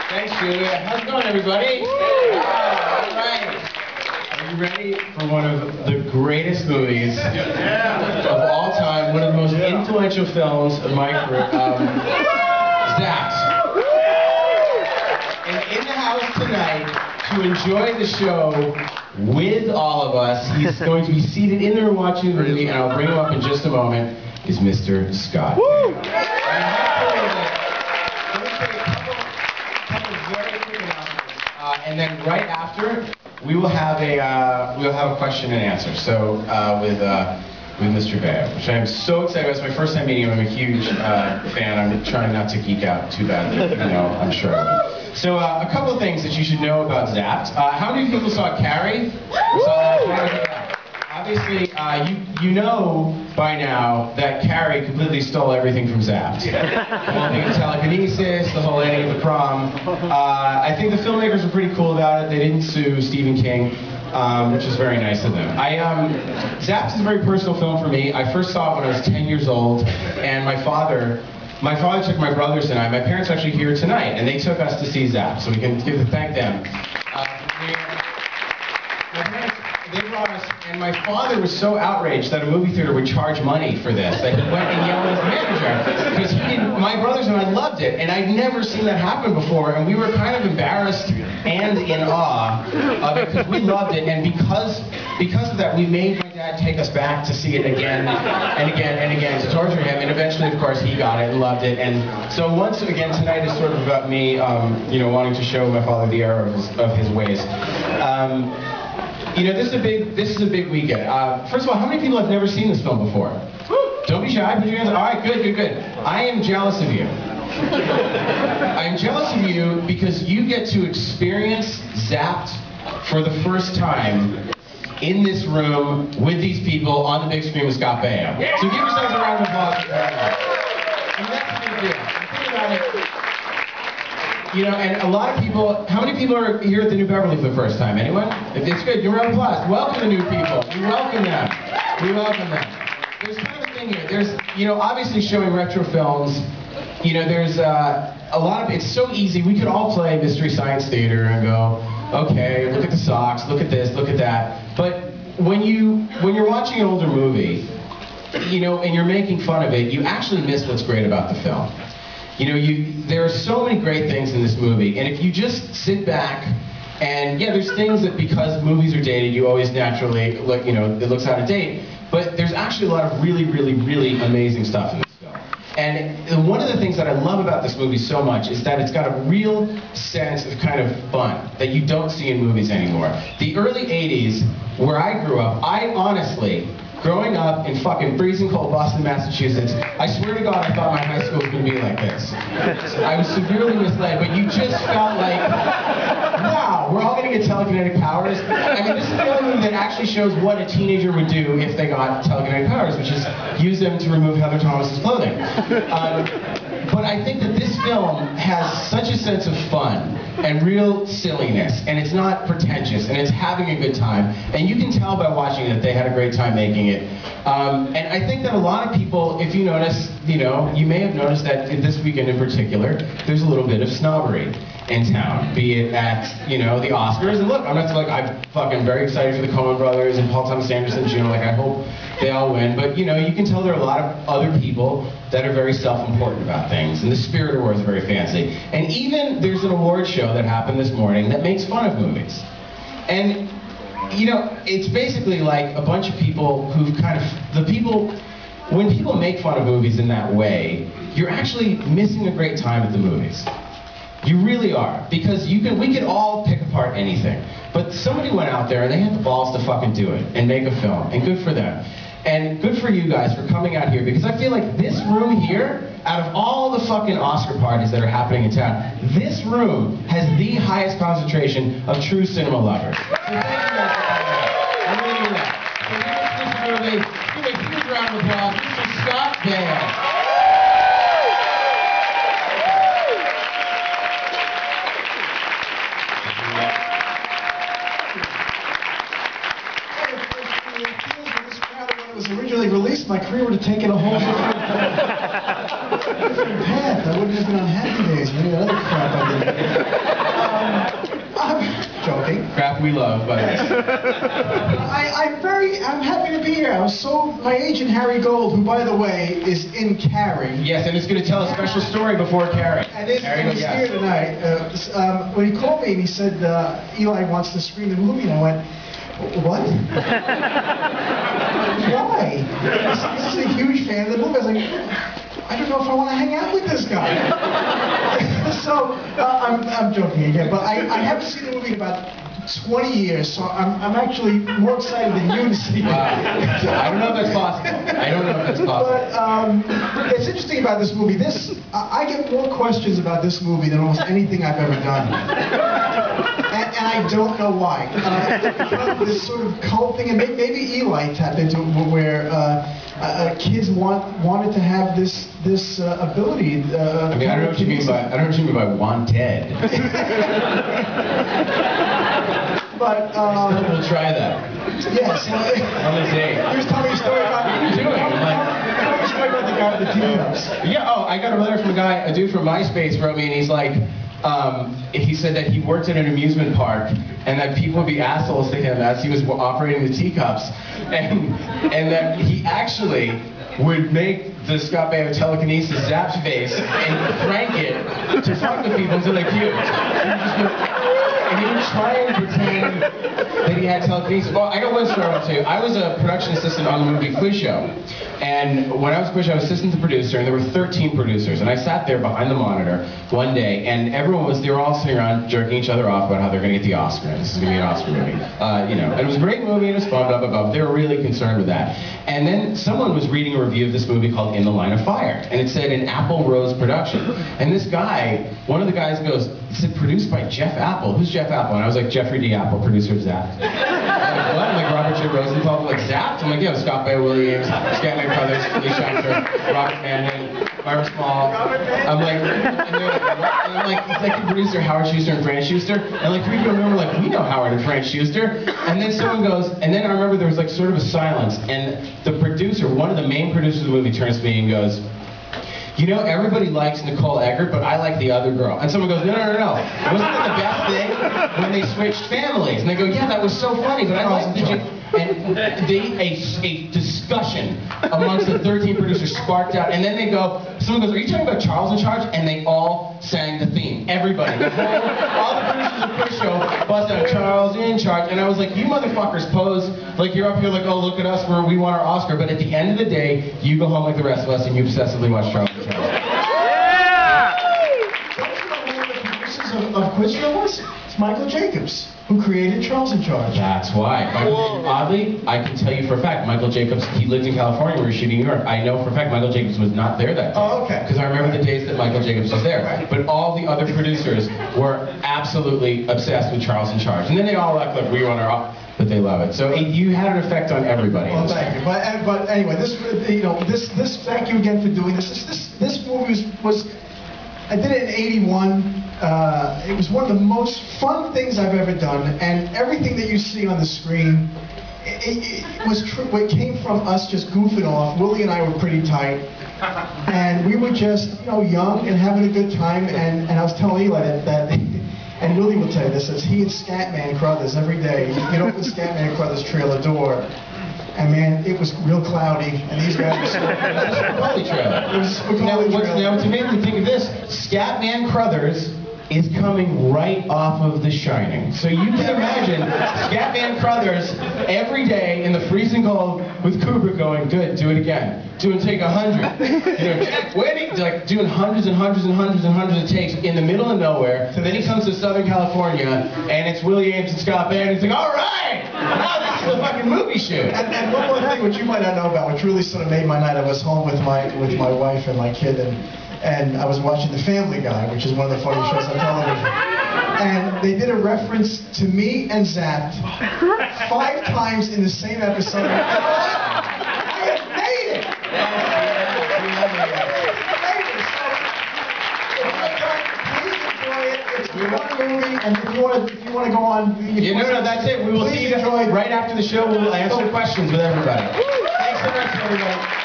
Thanks, Julia. How's it going, everybody? All right. Are you ready for one of the greatest movies of all time? One of the most influential films of my career, Zapped. And in the house tonight to enjoy the show with all of us, he's going to be seated in the room watching the movie, and I'll bring him up in just a moment, is Mr. Scott. And then right after, we will have a question and answer. So with Mr. Baio, which I'm so excited about. It's my first time meeting him. I'm a huge fan. I'm trying not to geek out too badly. I'm sure I will. So a couple of things that you should know about Zapped. How many people saw Carrie? Obviously, you know by now that Carrie completely stole everything from Zapped. The telekinesis, the whole ending of the prom. I think the filmmakers were pretty cool about it. They didn't sue Stephen King, which is very nice of them. Zapped is a very personal film for me. I first saw it when I was 10 years old, and my father took my brothers and I. My parents are actually here tonight, and they took us to see Zapped, so we can thank them. They brought us, and my father was so outraged that a movie theater would charge money for this that he went and yelled at the manager because my brothers and I loved it, and I'd never seen that happen before, and we were kind of embarrassed and in awe of it because we loved it, and because of that, we made my dad take us back to see it again and again and again to torture him, and eventually, of course, he got it and loved it, and so once again, tonight is sort of about me, wanting to show my father the error of his ways. This is a big weekend. First of all, how many people have never seen this film before? Don't be shy, put your hands up. All right, good. I am jealous of you. I'm jealous of you because you get to experience Zapped for the first time in this room with these people on the big screen with Scott Baio. So give yourselves a round of applause for that. And that's a big deal. Think about it. And a lot of people, how many people are here at the New Beverly for the first time? Anyone? If it's good, give a round of applause. Welcome the new people. We welcome them. There's kind of a thing here. There's, obviously showing retro films, there's a lot of, it's so easy. We could all play Mystery Science Theater and go, okay, look at the socks, look at this, look at that. But when you're watching an older movie, and you're making fun of it, you actually miss what's great about the film. There are so many great things in this movie, and if you just sit back, and there's things that because movies are dated, you always naturally look, it looks out of date, but there's actually a lot of really, really, really amazing stuff in this film. And one of the things that I love about this movie so much is that it's got a real sense of kind of fun that you don't see in movies anymore. The early 80s, where I grew up, I honestly, growing up in fucking freezing cold Boston, Massachusetts, I swear to God I thought my high school was going to be like this. I was severely misled, but you just felt like, wow, we're all going to get telekinetic powers. I mean, this is the only movie that actually shows what a teenager would do if they got telekinetic powers, which is use them to remove Heather Thomas's clothing. But I think that this film has such a sense of fun and real silliness, and it's not pretentious, and it's having a good time, and you can tell by watching it that they had a great time making it. And I think that a lot of people, if you notice, you may have noticed that this weekend in particular, there's a little bit of snobbery in town, be it at, the Oscars, and look, I'm fucking very excited for the Coen brothers and Paul Thomas Anderson Jr., I hope they all win, but you can tell there are a lot of other people that are very self-important about things, and the Spirit Awards are very fancy. And even there's an award show that happened this morning that makes fun of movies. And, it's basically like a bunch of people who've when people make fun of movies in that way, you're actually missing a great time at the movies. You really are, because we could all pick apart anything. But somebody went out there and they had the balls to fucking do it and make a film, and good for them. And good for you guys for coming out here, because I feel like this room here, out of all the fucking Oscar parties that are happening in town, this room has the highest concentration of true cinema lovers. So thank you guys for coming out. I really mean that. So here's give a huge round of applause. Mr. Scott Baio. Originally released, my career would have taken a whole different path. I wouldn't have been on Happy Days or any other crap I did. Roth we love, but I'm happy to be here. My agent Harry Gold, who by the way is in Carrie. yes, and it's going to tell a special story before Carrie. And he's here tonight. When he called me and he said Eli wants to screen the movie, and I went, what? Why? This is a huge fan of the movie. I was like, I don't know if I want to hang out with this guy. So I'm joking again, but I haven't seen the movie in about 20 years, so I'm actually more excited than you to see it. Wow. I don't know if that's possible. But it's interesting about this movie. I get more questions about this movie than almost anything I've ever done. And I don't know why. This sort of cult thing, and maybe Eli tapped into it, where kids wanted to have this ability. I mean, I don't know what you mean by wanted. But we'll try that. Yes. On the date. He was telling me a story about what are you doing? Tell me a story about the guy with the teacups. Yeah. Oh, I got a letter from a dude from MySpace wrote me, and he's like. He said that he worked at an amusement park and that people would be assholes to him as he was operating the teacups, and that he actually would make the Scott Baio telekinesis Zapped face and crank it to fuck with people until they puked. And he would try and pretend that he had telekinesis. Well, I got one story I'll tell you. I was a production assistant on the movie Quiz Show. And when I was Quiz Show, I was assistant to producer, and there were 13 producers. And I sat there behind the monitor one day, and they were all sitting around jerking each other off about how they're going to get the Oscar. And this is going to be an Oscar movie. And it was a great movie, and it was fun, blah, blah, blah. They were really concerned with that. And then someone was reading a review of this movie called In the Line of Fire. And it said an Apple Rose production. And this guy, one of the guys goes, it said produced by Jeff Apple. Who's Jeff Apple? And I was like, Jeffrey D. Apple, producer of Zapped. I'm like, what? I'm like, Robert J. Rosenthal, like, Zapped? I'm like, yeah, Scott Baio, Williams, Scatman Brothers, Felicia Actor, Robert Manning, Myra Small. I'm like, and they're like, what? And I'm like, executive producer Howard Schuster and Fran Schuster. And like, 3 people remember, like, we know Howard and Fran Schuster. And then someone goes, and then I remember there was like sort of a silence, and the producer, one of the main producers of the movie, turns to me and goes, you know, everybody likes Nicole Eggert, but I like the other girl. And someone goes, no. Wasn't that the best thing when they switched families? And they go, yeah, that was so funny, but I like the... And a discussion amongst the 13 producers sparked out, and then they go, someone goes, are you talking about Charles in Charge? And they all sang the theme. Everybody. All the producers of Quiz Show bust out Charles in Charge. And I was like, you motherfuckers pose like you're up here like, oh, look at us, we want our Oscar. But at the end of the day, you go home like the rest of us and you obsessively watch Charles in Charge. Yeah! One of the producers of Quiz Show was Michael Jacobs, who created Charles in Charge. That's why. Oddly, I can tell you for a fact, Michael Jacobs, he lived in California, we were shooting New York. I know for a fact Michael Jacobs was not there that day. Oh, okay. Because I remember the days that Michael Jacobs was there. Right. But all the other producers were absolutely obsessed with Charles in Charge. And then they all act like we want our... But they love it. So you had an effect on everybody. Well, thank you. But anyway, this thank you again for doing this. This movie was I did it in '81. It was one of the most fun things I've ever done, and everything that you see on the screen, it came from us just goofing off. Willie and I were pretty tight, and we were just young and having a good time. And I was telling Eli that and Willie will tell you this, as he and Scatman Crothers every day, you get open Scatman Crothers trailer door, and man, it was real cloudy, and these guys were so... Spaghetti trailer. It was Spaghetti trailer. Now, to make me think of this, Scatman Crothers is coming right off of The Shining. So you can imagine Scatman Crothers every day in the freezing cold with Kubrick going, good, do it again. Take 100. Jack Whitney, like doing hundreds and hundreds and hundreds and hundreds of takes in the middle of nowhere. So then he comes to Southern California, and it's Willie Ames and Scott Baio, and he's like, all right, now this is a fucking movie shoot. And one more thing, which you might not know about, which really sort of made my night. I was home with my wife and my kid, and I was watching The Family Guy, which is one of the funny shows on television. And they did a reference to me and Zapped 5 times in the same episode. I have made it! It's a fun movie, and if you want to go on... No, that's it. We will see you right after the show. We'll answer questions with everybody. Thanks so much, everybody.